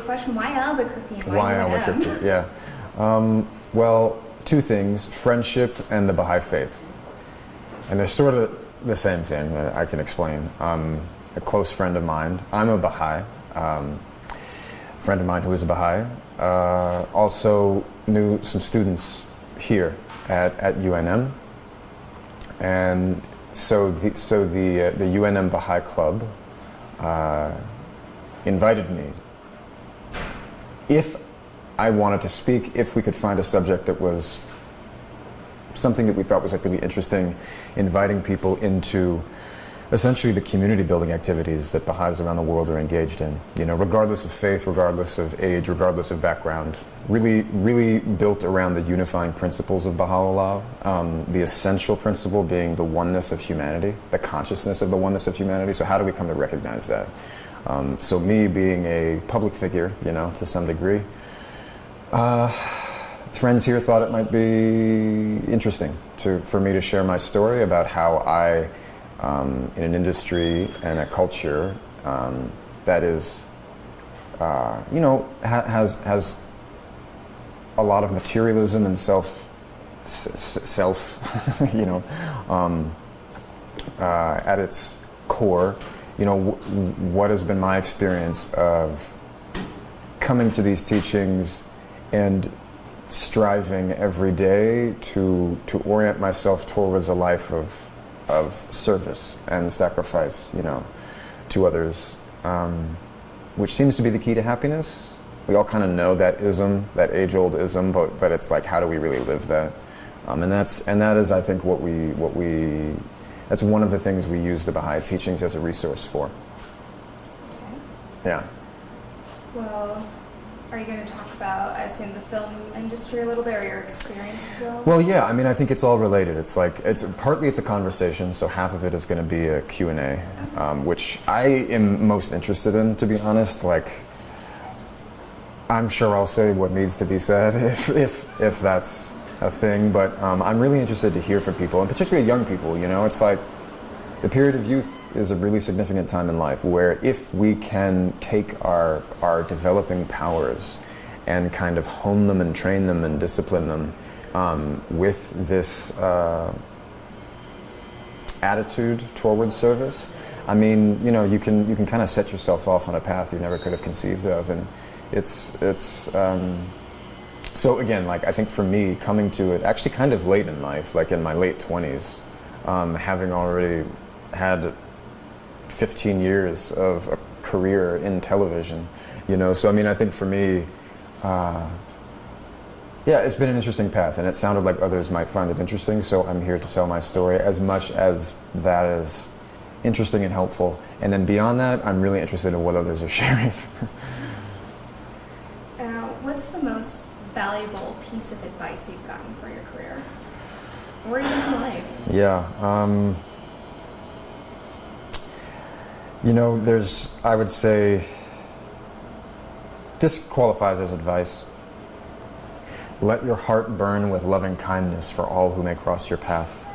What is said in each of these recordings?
Question, why Albuquerque? Why Albuquerque? Yeah. Well, two things: friendship and the Baha'i faith. And they're sort of the same thing that I can explain. A close friend of mine, I'm a Baha'i, friend of mine who is a Baha'i, also knew some students here at UNM. And so the UNM Baha'i Club invited me if I wanted to speak, if we could find a subject that was something that we thought was like really interesting, inviting people into essentially the community building activities that Baha'is around the world are engaged in. You know, regardless of faith, regardless of age, regardless of background, really built around the unifying principles of Baha'u'llah, the essential principle being the oneness of humanity, the consciousness of the oneness of humanity. So how do we come to recognize that? So me being a public figure, you know, to some degree, friends here thought it might be interesting for me to share my story about how I, in an industry and a culture that is, you know, has a lot of materialism and self, you know, at its core, you know, what has been my experience of coming to these teachings and striving every day to orient myself towards a life of service and sacrifice, you know, to others, which seems to be the key to happiness. We all kind of know that ism, that age-old ism, but it's like, how do we really live that? And that is, I think, that's one of the things we use the Baha'i teachings as a resource for. Okay. Yeah. Well, are you going to talk about, I assume, the film industry a little bit, or your experience as well? Well, yeah. I mean, I think it's all related. It's like, partly it's a conversation, so half of it is going to be a Q&A, which I am most interested in, to be honest. Like, I'm sure I'll say what needs to be said if that's a thing, but I'm really interested to hear from people, and particularly young people. You know, it's like the period of youth is a really significant time in life where if we can take our developing powers and kind of hone them and train them and discipline them with this attitude towards service, I mean, you know, you can kind of set yourself off on a path you never could have conceived of, and it's so again, like, I think for me, coming to it actually kind of late in life, like in my late 20s, having already had 15 years of a career in television, you know, so I mean, I think for me, yeah, it's been an interesting path, and it sounded like others might find it interesting, so I'm here to tell my story as much as that is interesting and helpful, and then beyond that, I'm really interested in what others are sharing. What's the most valuable piece of advice you've gotten for your career, or even in life? Yeah, you know, I would say, this qualifies as advice. Let your heart burn with loving kindness for all who may cross your path.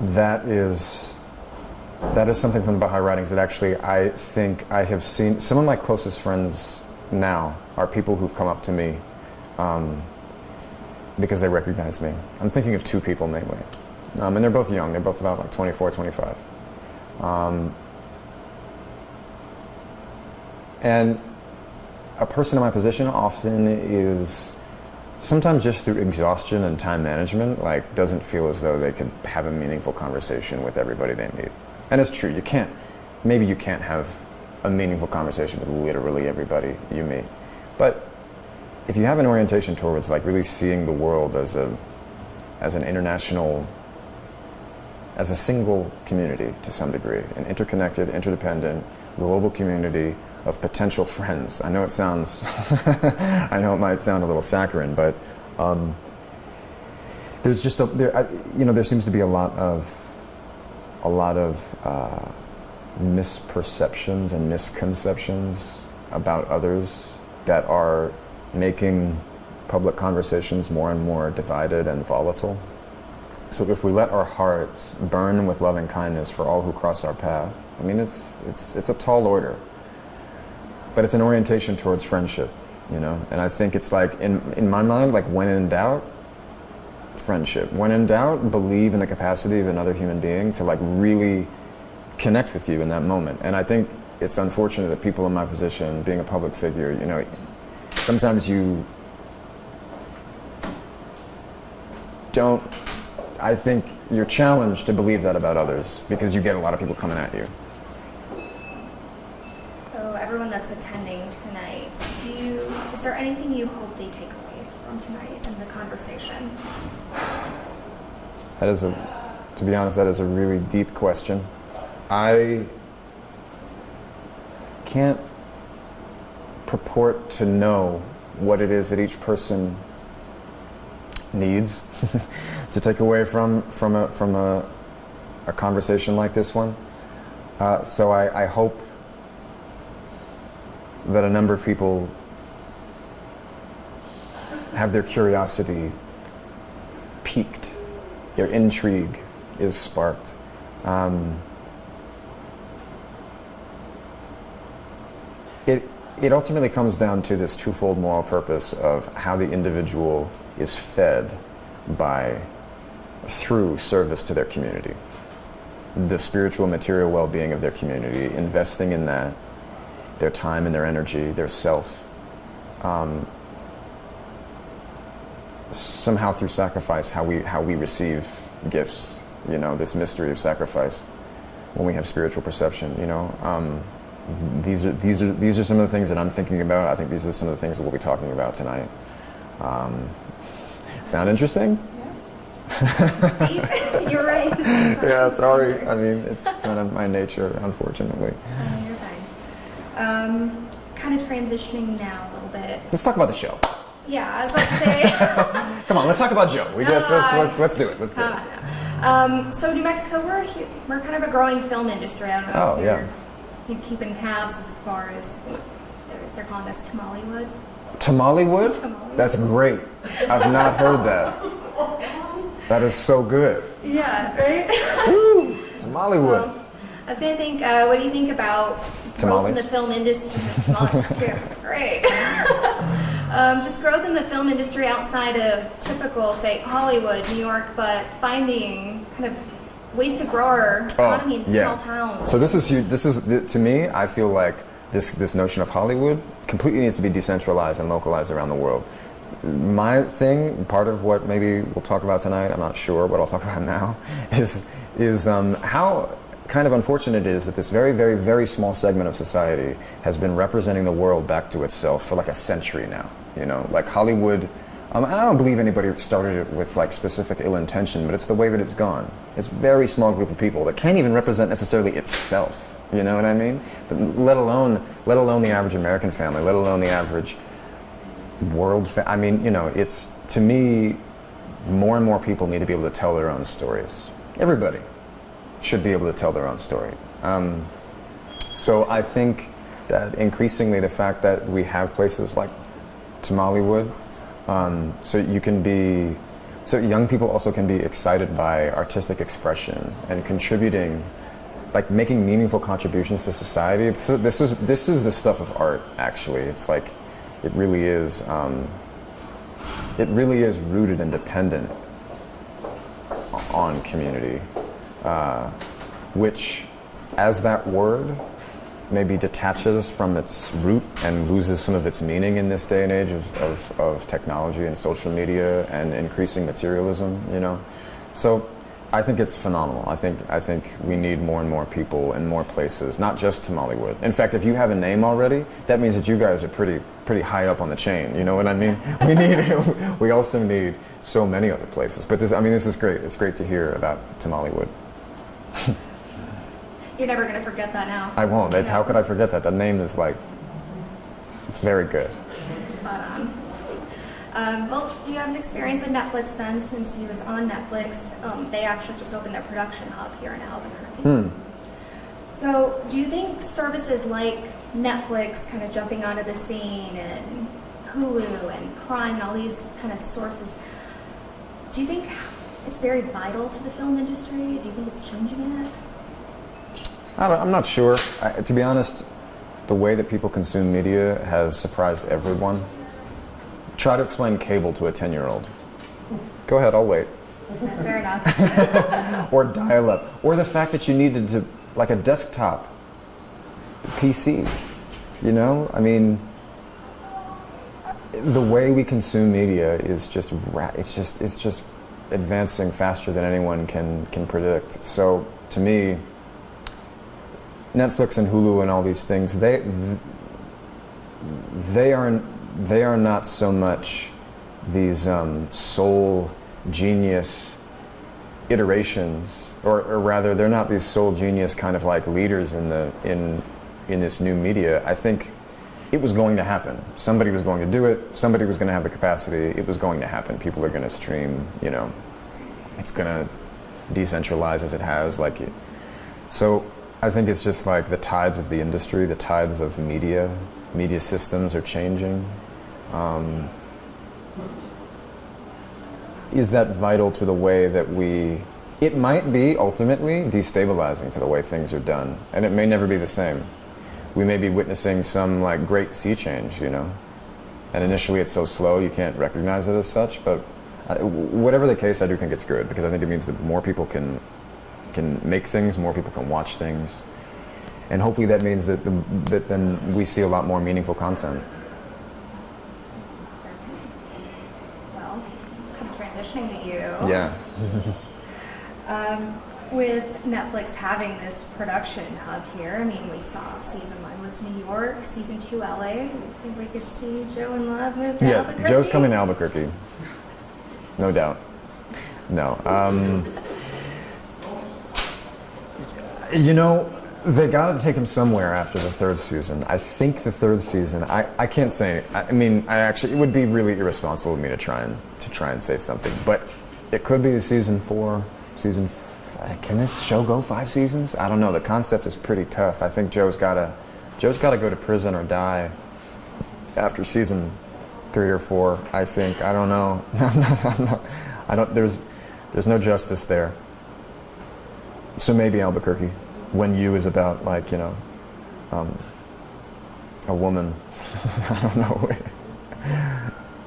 That is something from the Baha'i writings that actually I think I have seen. Some of my closest friends now are people who've come up to me because they recognize me. I'm thinking of two people, namely. And they're both young. They're both about like 24, 25. And a person in my position often is, sometimes just through exhaustion and time management, like, doesn't feel as though they could have a meaningful conversation with everybody they meet. And it's true, maybe you can't have a meaningful conversation with literally everybody you meet. But if you have an orientation towards, like, really seeing the world as an international, as a single community to some degree, an interconnected, interdependent, global community of potential friends. I know it sounds, I know it might sound a little saccharine, but there's just there seems to be a lot of misperceptions and misconceptions about others that are making public conversations more and more divided and volatile. So if we let our hearts burn with loving kindness for all who cross our path, I mean, it's a tall order. but it's an orientation towards friendship, you know. And I think it's like in my mind, like when in doubt, friendship. When in doubt, believe in the capacity of another human being to like really connect with you in that moment. And I think it's unfortunate that people in my position, being a public figure, you know, sometimes you don't, I think you're challenged to believe that about others because you get a lot of people coming at you. So everyone that's attending tonight, is there anything you hope they take away from tonight in the conversation? To be honest, that is a really deep question. I can't purport to know what it is that each person needs to take away from a conversation like this one. So I hope that a number of people have their curiosity piqued, their intrigue is sparked. It ultimately comes down to this twofold moral purpose of how the individual is fed through service to their community. The spiritual, material well-being of their community, investing in that, their time and their energy, their self, somehow through sacrifice, how we receive gifts, you know, this mystery of sacrifice when we have spiritual perception, you know. These are some of the things that I'm thinking about. I think these are some of the things that we'll be talking about tonight. Sound interesting? Yeah. Steve, you're right. Yeah, sorry. I mean, it's kind of my nature, unfortunately. You're fine. Kind of transitioning now a little bit. Let's talk about the show. Yeah, I was about to say. Come on, let's talk about Joe. Let's do it. Let's do it. So New Mexico, we're kind of a growing film industry. I don't know if you're keeping tabs as far as they're calling us Tamalewood. Tamalewood? Tamalewood. That's great. I've not heard that. That is so good. Yeah, right? Woo! Tamalewood. Well, I was gonna think, what do you think about growth in the film industry? Tamales too. Great. Just growth in the film industry outside of typical, say, Hollywood, New York, but finding kind of ways to grow our economy in small towns. So this is huge. This is, to me, I feel like this notion of Hollywood completely needs to be decentralized and localized around the world. My thing, part of what maybe we'll talk about tonight, I'm not sure, but I'll talk about now, is how kind of unfortunate it is that this very, very, very small segment of society has been representing the world back to itself for like a century now. You know, like Hollywood. I don't believe anybody started it with like specific ill intention, but it's the way that it's gone. It's a very small group of people that can't even represent necessarily itself. You know what I mean? But let alone the average American family, let alone the average world. I mean, you know, it's, to me, more and more people need to be able to tell their own stories. Everybody should be able to tell their own story. So I think that increasingly the fact that we have places like Tamalewood, so young people also can be excited by artistic expression and contributing, like making meaningful contributions to society. This is the stuff of art, actually. It's like, it really is rooted and dependent on community, which, as that word maybe detaches from its root and loses some of its meaning in this day and age of technology and social media and increasing materialism, you know. So I think it's phenomenal. I think we need more and more people in more places, not just Tamalewood. In fact, if you have a name already, that means that you guys are pretty high up on the chain. You know what I mean? We also need so many other places. But this is great. It's great to hear about Tamalewood. You're never going to forget that now. I won't. How could I forget that? That name is like, it's very good. Spot on. Well, you have experience with Netflix then, since you was on Netflix. They actually just opened their production hub here in Albuquerque. So do you think services like Netflix kind of jumping onto the scene and Hulu and Prime and all these kind of sources, do you think it's very vital to the film industry? Do you think it's changing it? I'm not sure. To be honest, the way that people consume media has surprised everyone. Try to explain cable to a 10-year-old. Go ahead, I'll wait. Fair enough. Or dial-up. Or the fact that you needed to, like a desktop PC. You know? I mean, the way we consume media is just, it's just advancing faster than anyone can predict. So, to me, Netflix and Hulu and all these things, they are not so much these sole genius iterations, or rather, they're not these sole genius kind of like leaders in this new media. I think it was going to happen. Somebody was going to do it. Somebody was going to have the capacity. It was going to happen. People are going to stream. You know, it's going to decentralize as it has. So I think it's just like the tides of the industry, the tides of media systems are changing. Is that vital to the way that it might be ultimately destabilizing to the way things are done, and it may never be the same. We may be witnessing some like great sea change, you know, and initially it's so slow you can't recognize it as such, but whatever the case, I do think it's good, because I think it means that more people can make things, more people can watch things, and hopefully that means that then we see a lot more meaningful content. Well, kind of transitioning to you. Yeah. With Netflix having this production hub here, I mean, we saw season 1 was New York, season 2 LA. I think we could see Joe and Love move to Albuquerque. Yeah, Joe's coming to Albuquerque. No doubt. No. You know, they got to take him somewhere after the 3rd season. I think the 3rd season. I can't say. I mean, it would be really irresponsible of me to try and say something. But it could be season 4, season. Can this show go 5 seasons? I don't know. The concept is pretty tough. I think Joe's got to go to prison or die after season 3 or 4. I think. I don't know. I don't. There's no justice there. So maybe Albuquerque, when You is about, like, you know, a woman. I don't know.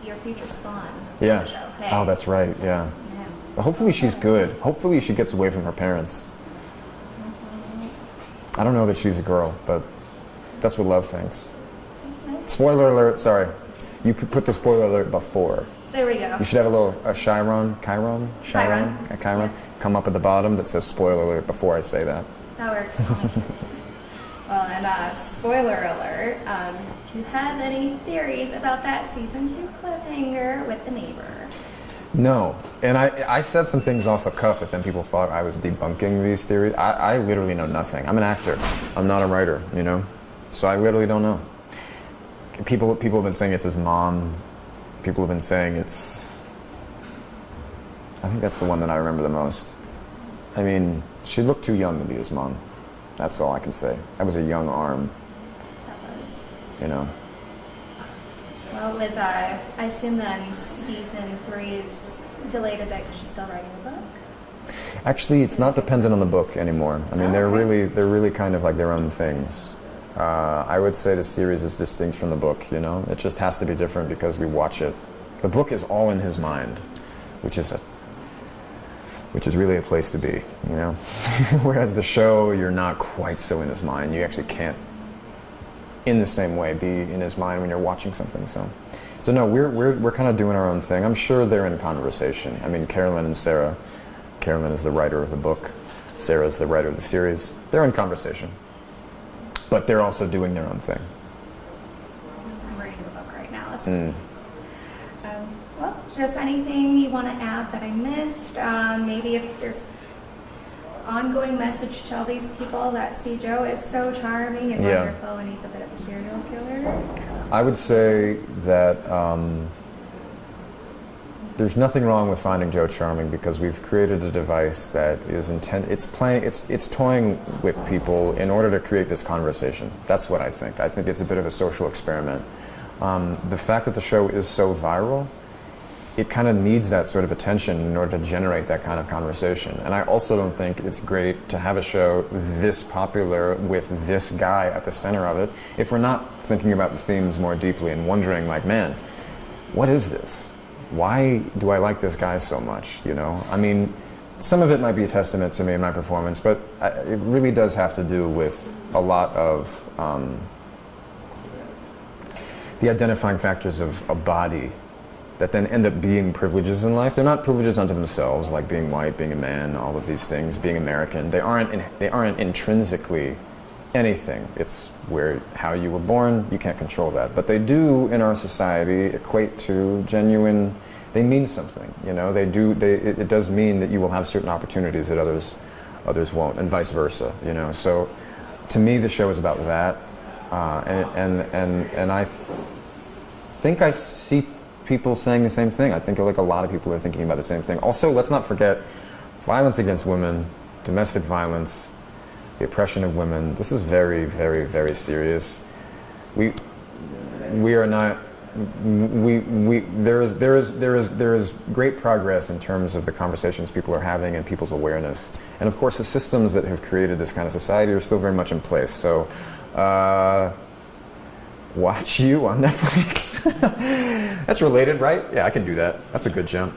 Your future Spawn. Yeah. Hey. Oh, that's right. Yeah. Hopefully she's good. Hopefully she gets away from her parents. I don't know that she's a girl, but that's what Love thinks. Spoiler alert, sorry. You could put the spoiler alert before. There we go. You should have a Chiron, Yeah. come up at the bottom that says spoiler alert before I say that. That works. Well, and spoiler alert, do you have any theories about that season 2 cliffhanger with the neighbor? No, and I said some things off the cuff that then people thought I was debunking these theories. I literally know nothing. I'm an actor. I'm not a writer, you know? So I literally don't know. People have been saying it's his mom. People have been saying it's... I think that's the one that I remember the most. I mean, she looked too young to be his mom. That's all I can say. That was a young arm. That was. You know? Well, with, I assume then season 3 is delayed a bit because she's still writing the book? Actually, it's not dependent on the book anymore. I mean, Oh, they're okay. really kind of like their own things. I would say the series is distinct from the book, you know? It just has to be different because we watch it. The book is all in his mind, which is really a place to be, you know? Whereas the show, you're not quite so in his mind. You actually can't, in the same way, be in his mind when you're watching something, So no, we're kind of doing our own thing. I'm sure they're in conversation. I mean, Carolyn and Sarah. Carolyn is the writer of the book. Sarah is the writer of the series. They're in conversation. But they're also doing their own thing. I'm reading the book right now. That's well, just anything you want to add that I missed? Maybe if there's ongoing message to all these people that see Joe is so charming and Yeah. wonderful and he's a bit of a serial killer. I would say that there's nothing wrong with finding Joe charming because we've created a device that is it's toying with people in order to create this conversation. That's what I think. I think it's a bit of a social experiment. The fact that the show is so viral, it kind of needs that sort of attention in order to generate that kind of conversation. And I also don't think it's great to have a show this popular with this guy at the center of it if we're not thinking about the themes more deeply and wondering, like, man, what is this? Why do I like this guy so much, you know? I mean, some of it might be a testament to me and my performance, but it really does have to do with a lot of the identifying factors of a body that then end up being privileges in life. They're not privileges unto themselves, like being white, being a man, all of these things, being American. They aren't intrinsically anything. It's how you were born. You can't control that. But they do, in our society, equate to genuine, they mean something, you know? It does mean that you will have certain opportunities that others won't, and vice versa, you know? So, to me, the show is about that. And I think I see people saying the same thing. I think like a lot of people are thinking about the same thing. Also, let's not forget violence against women, domestic violence, the oppression of women. This is very, very, very serious. We are not. There is great progress in terms of the conversations people are having and people's awareness. And of course, the systems that have created this kind of society are still very much in place. So, watch You on Netflix. That's related, right? Yeah, I can do that. That's a good jump.